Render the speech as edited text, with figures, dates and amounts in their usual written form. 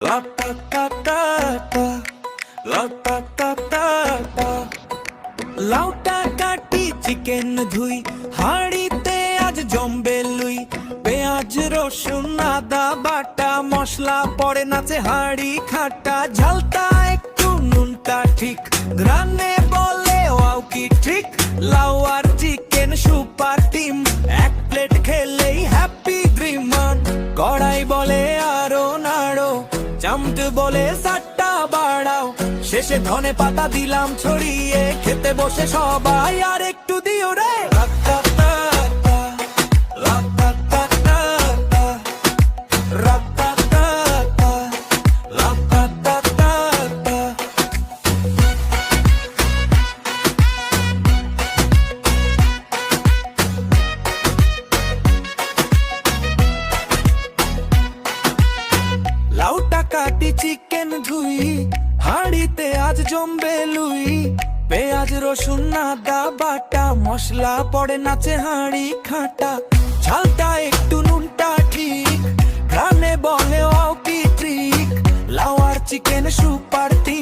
La ta ta ta ta, la ta ta ta ta। লাউটা কাটি chicken ধুই হাঁড়িতে আজ জম্বে লুই, পেঁয়াজ রসুন আদা বাটা মশলা পড়ে নাচে হাঁড়ি খাটা, ঝালটা একটু নুনটা ঠিক, গ্রানে বলে ওয়াও কি ঠিক, লাউ আর চিকেন সুপার টিম, এক প্লেট খেলেই হ্যাপি ড্রিম। কড়াই বলে আরো নাড়ো, চামচ বলে সাতটা বাড়াও, শেষে ধনে পাতা দিলাম ছড়িয়ে, খেতে বসে সবাই আর একটু দিও রে। রাত্তাতাতা, রাত্তাতাতা, রাত্তাতাতা, রাত্তাতাতা। লাউটা কাটি চিকেন ধুই হাঁড়িতে আজ জম্বে লুই, পেঁয়াজ রসুন আদা বাটা মশলা পড়ে নাচে হাঁড়ি খাটা, ঝালটা একটু নুনটা ঠিক, রানে বলে ওয়াও কি ট্রিক, লাউ আর চিকেন সুপার টি।